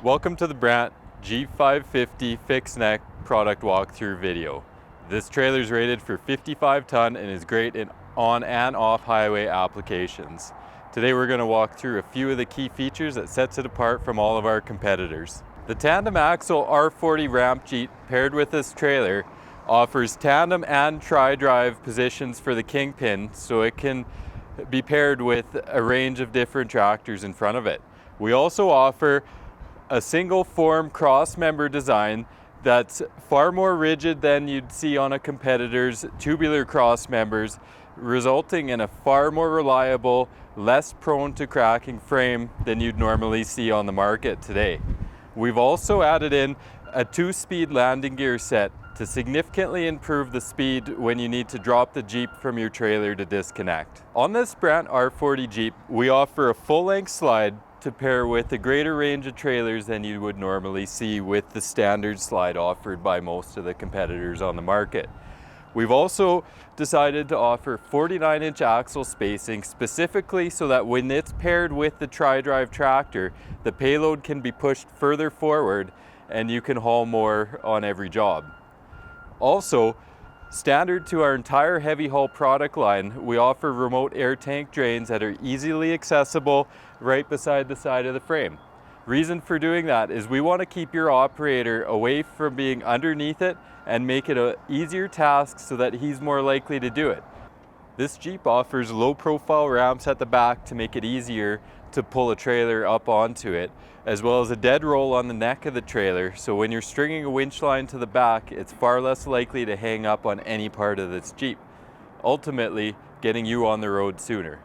Welcome to the Brandt G550 fixed neck product walkthrough video. This trailer is rated for 55 ton and is great in on and off highway applications. Today we're going to walk through a few of the key features that sets it apart from all of our competitors. The tandem axle R40 ramp Jeep paired with this trailer offers tandem and tri-drive positions for the kingpin, so it can be paired with a range of different tractors in front of it. We also offer a single form cross member design that's far more rigid than you'd see on a competitor's tubular cross members, resulting in a far more reliable, less prone to cracking frame than you'd normally see on the market today. We've also added in a 2-speed landing gear set to significantly improve the speed when you need to drop the Jeep from your trailer to disconnect. On this Brandt R40 Jeep, we offer a full-length slide to pair with a greater range of trailers than you would normally see with the standard slide offered by most of the competitors on the market. We've also decided to offer 49-inch axle spacing specifically so that when it's paired with the tri-drive tractor, the payload can be pushed further forward and you can haul more on every job. Also, standard to our entire heavy haul product line, we offer remote air tank drains that are easily accessible right beside the side of the frame. Reason for doing that is we want to keep your operator away from being underneath it and make it an easier task so that he's more likely to do it. This Jeep offers low profile ramps at the back to make it easier to pull a trailer up onto it, as well as a dead roll on the neck of the trailer, so when you're stringing a winch line to the back, it's far less likely to hang up on any part of this Jeep, ultimately getting you on the road sooner.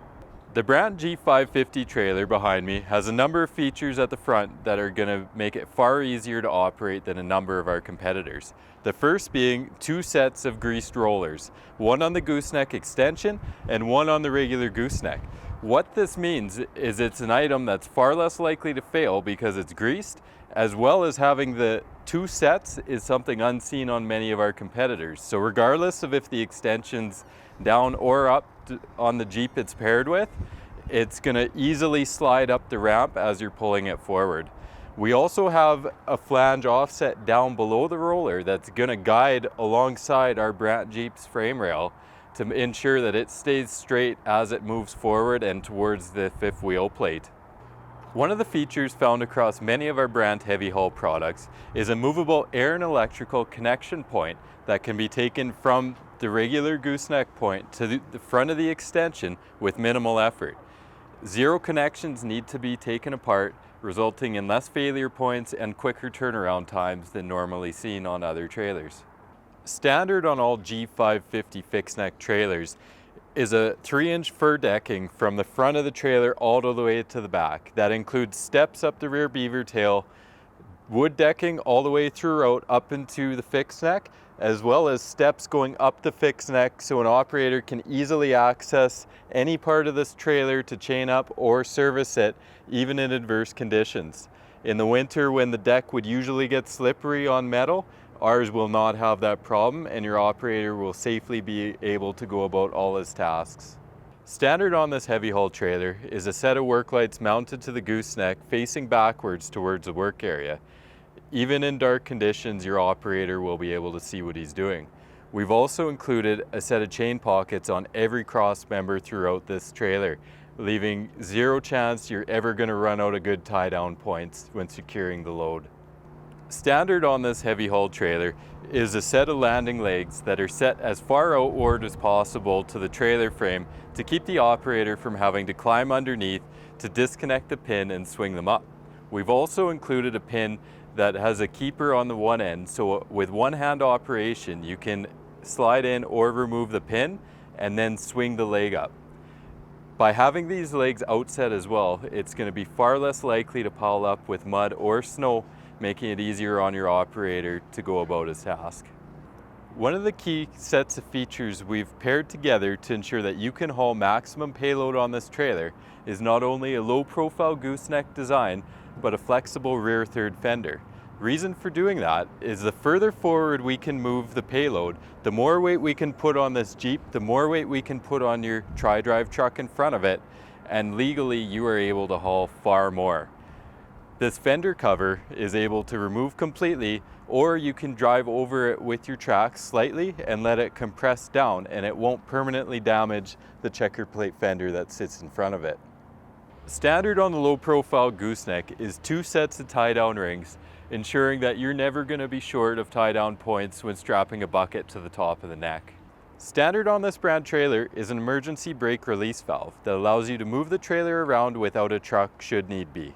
The Brandt G550 trailer behind me has a number of features at the front that are going to make it far easier to operate than a number of our competitors. The first being 2 sets of greased rollers, one on the gooseneck extension and one on the regular gooseneck. What this means is it's an item that's far less likely to fail because it's greased, as well as having the 2 sets is something unseen on many of our competitors. So regardless of if the extension's down or up on the Jeep it's paired with, it's going to easily slide up the ramp as you're pulling it forward. We also have a flange offset down below the roller that's going to guide alongside our Brandt Jeep's frame rail to ensure that it stays straight as it moves forward and towards the 5th wheel plate. One of the features found across many of our Brandt heavy haul products is a movable air and electrical connection point that can be taken from the regular gooseneck point to the front of the extension with minimal effort. 0 connections need to be taken apart, resulting in less failure points and quicker turnaround times than normally seen on other trailers. Standard on all G550 fixed neck trailers is a 3-inch fur decking from the front of the trailer all the way to the back. That includes steps up the rear Beavertail, wood decking all the way throughout up into the fixed neck, as well as steps going up the fixed neck so an operator can easily access any part of this trailer to chain up or service it, even in adverse conditions. In the winter, when the deck would usually get slippery on metal, ours will not have that problem and your operator will safely be able to go about all his tasks. Standard on this heavy haul trailer is a set of work lights mounted to the gooseneck facing backwards towards the work area. Even in dark conditions, your operator will be able to see what he's doing. We've also included a set of chain pockets on every cross member throughout this trailer, leaving 0 chance you're ever going to run out of good tie down points when securing the load. Standard on this heavy haul trailer is a set of landing legs that are set as far outward as possible to the trailer frame to keep the operator from having to climb underneath to disconnect the pin and swing them up. We've also included a pin that has a keeper on the one end, so with one-hand operation you can slide in or remove the pin and then swing the leg up. By having these legs outset as well, it's going to be far less likely to pile up with mud or snow, making it easier on your operator to go about his task. One of the key sets of features we've paired together to ensure that you can haul maximum payload on this trailer is not only a low-profile gooseneck design, but a flexible rear third fender. Reason for doing that is the further forward we can move the payload, the more weight we can put on this Jeep, the more weight we can put on your tri-drive truck in front of it, and legally you are able to haul far more. This fender cover is able to remove completely, or you can drive over it with your tracks slightly and let it compress down, and it won't permanently damage the checker plate fender that sits in front of it. Standard on the low profile Gooseneck is 2 sets of tie down rings, ensuring that you're never going to be short of tie down points when strapping a bucket to the top of the neck. Standard on this Brandt trailer is an emergency brake release valve that allows you to move the trailer around without a truck should need be.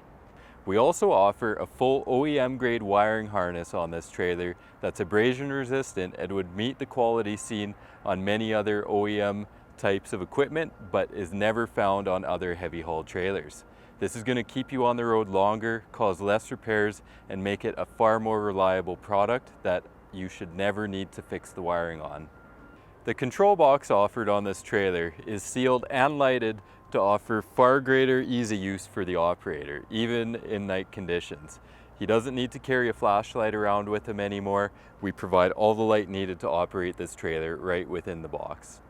We also offer a full OEM grade wiring harness on this trailer that's abrasion resistant and would meet the quality seen on many other OEM types of equipment, but is never found on other heavy haul trailers. This is going to keep you on the road longer, cause less repairs, and make it a far more reliable product that you should never need to fix the wiring on. The control box offered on this trailer is sealed and lighted to offer far greater easy use for the operator, even in night conditions. He doesn't need to carry a flashlight around with him anymore. We provide all the light needed to operate this trailer right within the box.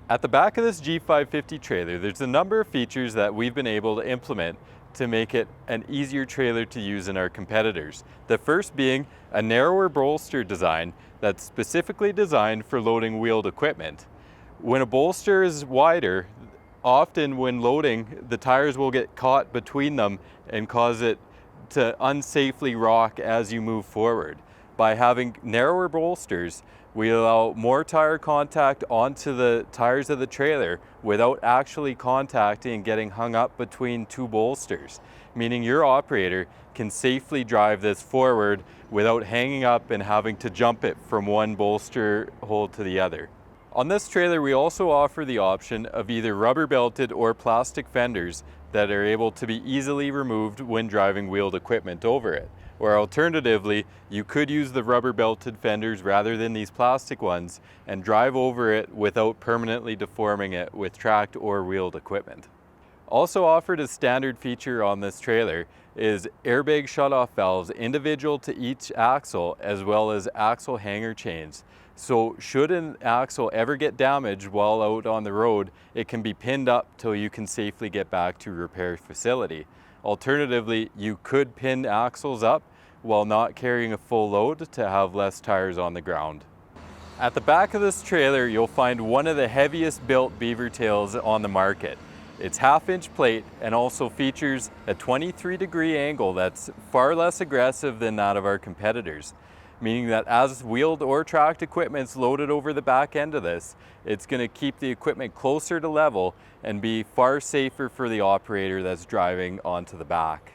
At the back of this G550 trailer, there's a number of features that we've been able to implement to make it an easier trailer to use than our competitors. The first being a narrower bolster design that's specifically designed for loading wheeled equipment. When a bolster is wider, often when loading, the tires will get caught between them and cause it to unsafely rock as you move forward. By having narrower bolsters, we allow more tire contact onto the tires of the trailer without actually contacting and getting hung up between 2 bolsters, meaning your operator can safely drive this forward without hanging up and having to jump it from one bolster hole to the other. On this trailer, we also offer the option of either rubber belted or plastic fenders that are able to be easily removed when driving wheeled equipment over it. Or alternatively, you could use the rubber belted fenders rather than these plastic ones and drive over it without permanently deforming it with tracked or wheeled equipment. Also offered as standard feature on this trailer is airbag shutoff valves individual to each axle, as well as axle hanger chains. So should an axle ever get damaged while out on the road, it can be pinned up till you can safely get back to a repair facility. Alternatively, you could pin axles up while not carrying a full load to have less tires on the ground. At the back of this trailer, you'll find one of the heaviest built Beavertails on the market. It's 1/2-inch plate and also features a 23-degree angle that's far less aggressive than that of our competitors, meaning that as wheeled or tracked equipment's loaded over the back end of this, it's going to keep the equipment closer to level and be far safer for the operator that's driving onto the back.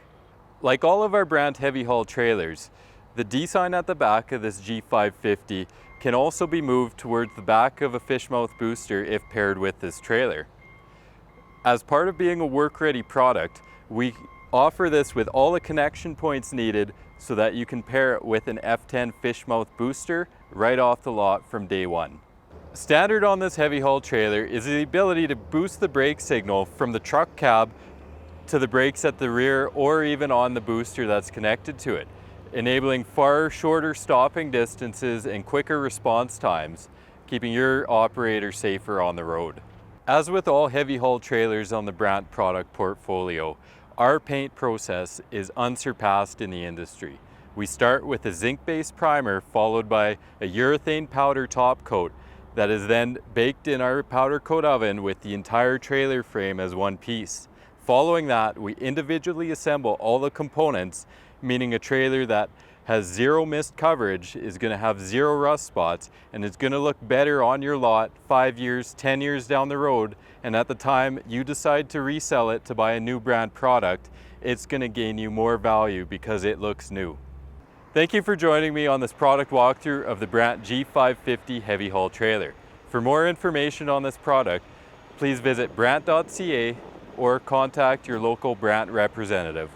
Like all of our Brandt heavy haul trailers, the D-sign at the back of this G550 can also be moved towards the back of a fish mouth booster if paired with this trailer. As part of being a work-ready product, we offer this with all the connection points needed so that you can pair it with an F10 fish mouth booster right off the lot from day one. Standard on this heavy haul trailer is the ability to boost the brake signal from the truck cab to the brakes at the rear or even on the booster that's connected to it, enabling far shorter stopping distances and quicker response times, keeping your operator safer on the road. As with all heavy haul trailers on the Brandt product portfolio, our paint process is unsurpassed in the industry. We start with a zinc-based primer followed by a urethane powder top coat that is then baked in our powder coat oven with the entire trailer frame as one piece. Following that, we individually assemble all the components, meaning a trailer that has 0 mist coverage is going to have 0 rust spots, and it's going to look better on your lot 5 years, 10 years down the road, and at the time you decide to resell it to buy a new Brandt product, it's going to gain you more value because it looks new. Thank you for joining me on this product walkthrough of the Brandt G550 heavy haul trailer. For more information on this product, please visit brandt.ca or contact your local Brandt representative.